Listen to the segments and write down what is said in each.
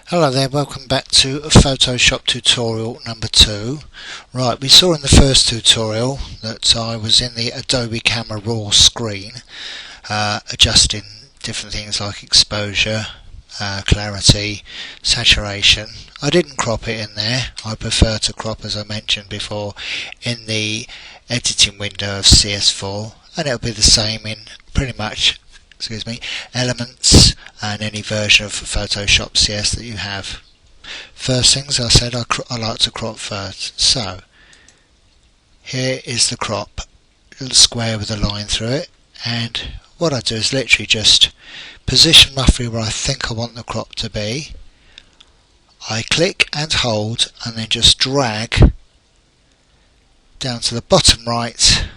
Hello there, welcome back to Photoshop tutorial number 2. Right, we saw in the first tutorial that I was in the Adobe Camera RAW screen adjusting different things like exposure, clarity, saturation. I didn't crop it in there. I prefer to crop, as I mentioned before, in the editing window of CS4, and it'll be the same in pretty much elements and any version of Photoshop CS that you have. First things I said, I like to crop first. So here is the crop, a little square with a line through it, and what I do is literally just position roughly where I think I want the crop to be. I click and hold and then just drag down to the bottom right,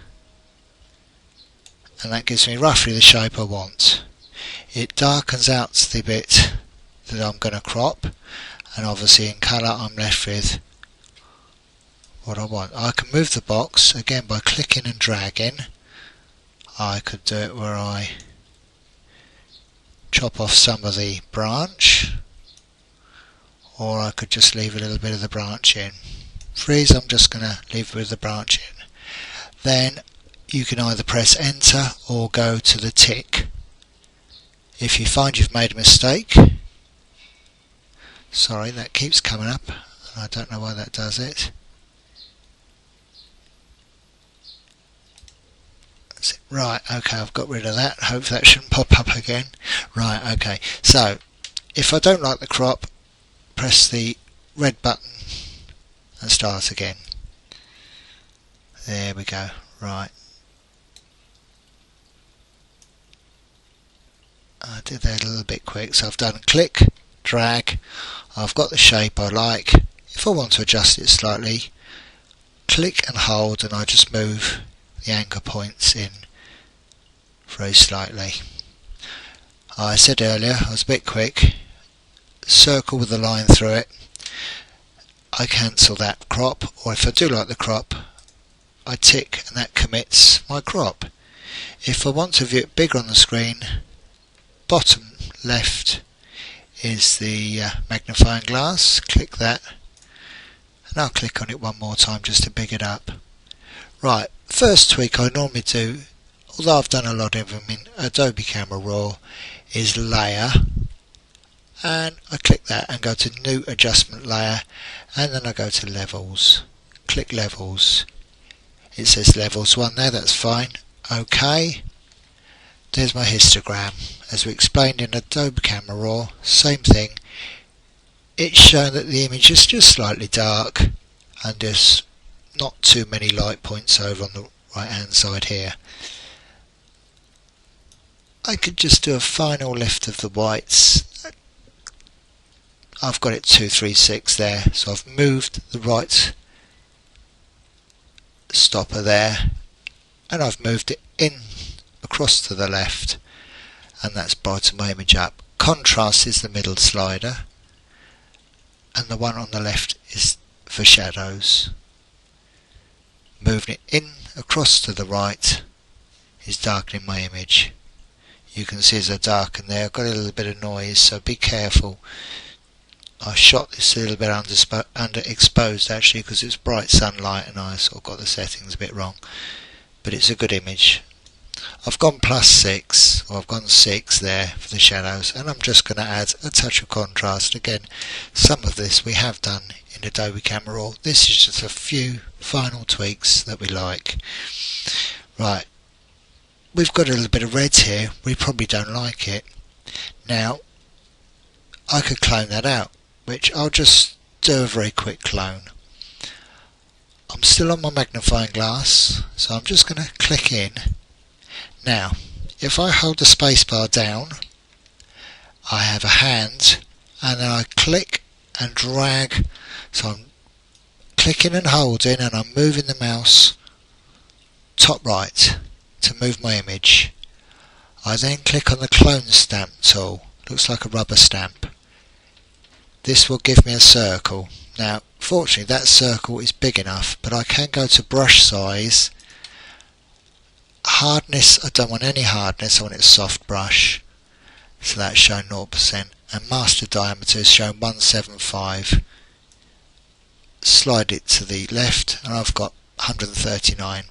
and that gives me roughly the shape I want. It darkens out the bit that I'm going to crop, and obviously in colour I'm left with what I want. I can move the box again by clicking and dragging. I could do it where I chop off some of the branch, or I could just leave a little bit of the branch in. Freeze, I'm just going to leave it with the branch in. Then you can either press enter or go to the tick. If you find you've made a mistake, sorry, that keeps coming up, I don't know why that does it. That's it. Right, okay, I've got rid of that. Hopefully that shouldn't pop up again. Right, okay, so if I don't like the crop, press the red button and start again. There we go. Right, I did that a little bit quick, so I've done click, drag, I've got the shape I like. If I want to adjust it slightly, click and hold, and I just move the anchor points in very slightly. I said earlier I was a bit quick. Circle with a line through it. I cancel that crop, or if I do like the crop, I tick and that commits my crop. If I want to view it bigger on the screen, bottom left is the magnifying glass. Click that, and I'll click on it one more time just to big it up. Right, first tweak I normally do, although I've done a lot of them in Adobe Camera RAW, is layer, and I click that and go to new adjustment layer, and then I go to levels. Click levels. It says levels 1 there, that's fine. OK. There's my histogram. As we explained in Adobe Camera RAW, same thing. It's shown that the image is just slightly dark and there's not too many light points over on the right hand side here. I could just do a final lift of the whites. I've got it 236 there, so I've moved the right stopper there and I've moved it in across to the left, and that's brightened my image up. Contrast is the middle slider, and the one on the left is for shadows. Moving it in across to the right is darkening my image. You can see as I darken there, I've got a little bit of noise, so be careful. I shot this a little bit underexposed actually, because it's bright sunlight and I sort of got the settings a bit wrong, but it's a good image. I've gone +6, or I've gone 6 there for the shadows, and I'm just going to add a touch of contrast. Again, some of this we have done in Adobe Camera RAW. This is just a few final tweaks that we like. Right, we've got a little bit of red here, we probably don't like it. Now, I could clone that out, which I'll just do a very quick clone. I'm still on my magnifying glass, so I'm just going to click in. Now, if I hold the spacebar down, I have a hand, and then I click and drag, so I'm clicking and holding, and I'm moving the mouse top right to move my image. I then click on the clone stamp tool, looks like a rubber stamp. This will give me a circle. Now, fortunately that circle is big enough, but I can go to brush size. Hardness, I don't want any hardness, I want it soft brush, so that's shown 0%, and master diameter is shown 175. Slide it to the left and I've got 139.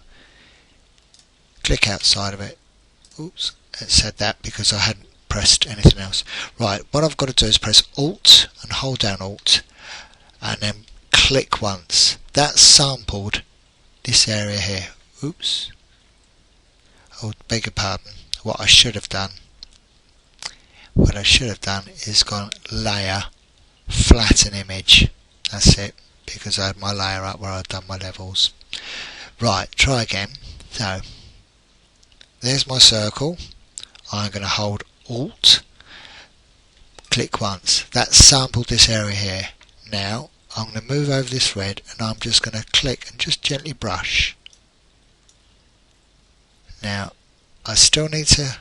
Click outside of it. Oops, it said that because I hadn't pressed anything else. Right, what I've got to do is press Alt and hold down Alt and then click once. That sampled this area here. Oops. Oh, beg your pardon. What I should have done is gone Layer, Flatten Image. That's it, because I had my layer up where I'd done my levels. Right, try again. So, there's my circle. I'm going to hold Alt, click once. That sampled this area here. Now, I'm going to move over this red and I'm just going to click and just gently brush. Now, I still need to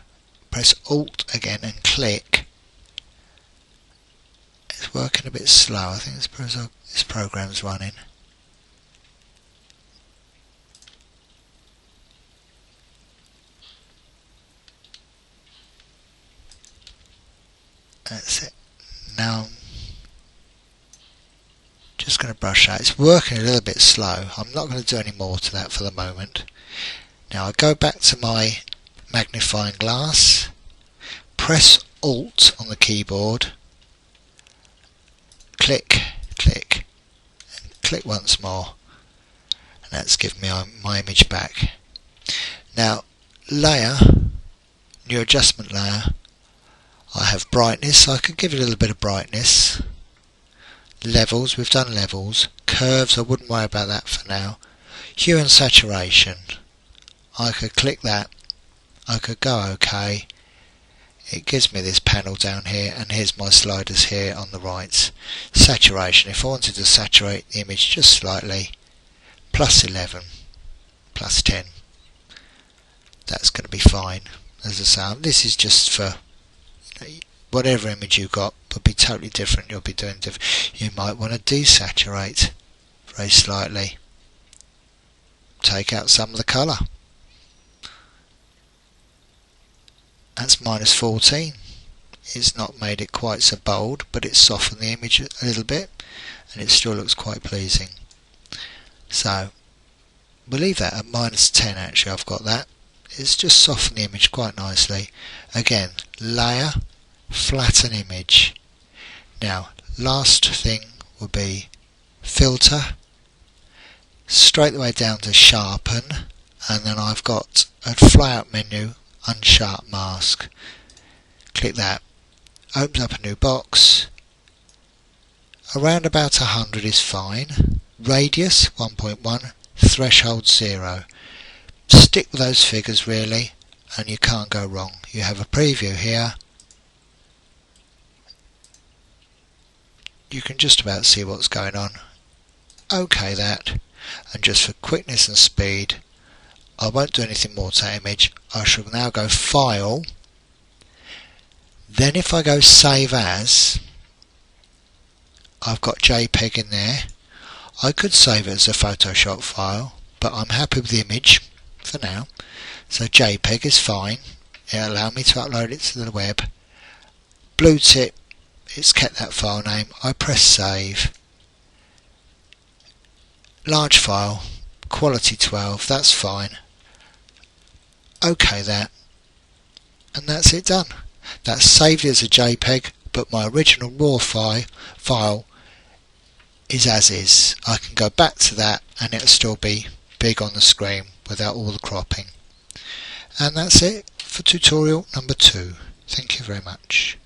press Alt again and click. It's working a bit slow. I think it's because this program's running. That's it. Now I'm just going to brush that. It's working a little bit slow. I'm not going to do any more to that for the moment. Now I go back to my magnifying glass, press Alt on the keyboard, click, click, and click once more, and that's given me my image back. Now, layer, new adjustment layer, I have brightness, so I could give it a little bit of brightness. Levels, we've done levels. Curves, I wouldn't worry about that for now. Hue and saturation, I could click that, I could go OK. It gives me this panel down here, and here's my sliders here on the right. Saturation, if I wanted to saturate the image just slightly, plus 11, plus 10. That's going to be fine. As I say, this is just for whatever image you've got, will be totally different. You'll be doing different. You might want to desaturate very slightly. Take out some of the colour. That's minus 14. It's not made it quite so bold, but it's softened the image a little bit, and it still looks quite pleasing. So we'll leave that at minus 10. Actually, I've got that. It's just softened the image quite nicely. Again, layer, flatten image. Now, last thing will be filter, straight the way down to sharpen, and then I've got a flyout menu, unsharp mask. Click that. Opens up a new box. Around about 100 is fine. Radius 1.1, threshold 0. Stick with those figures really, and you can't go wrong. You have a preview here. You can just about see what's going on. OK that, and just for quickness and speed, I won't do anything more to that image. I shall now go File. Then if I go Save As, I've got JPEG in there. I could save it as a Photoshop file, but I'm happy with the image for now. So JPEG is fine. It'll allow me to upload it to the web. Blue tip, it's kept that file name. I press Save. Large file, quality 12, that's fine. OK that, and that's it done. That's saved as a JPEG, but my original RAW file is as is. I can go back to that and it'll still be big on the screen without all the cropping. And that's it for tutorial number 2. Thank you very much.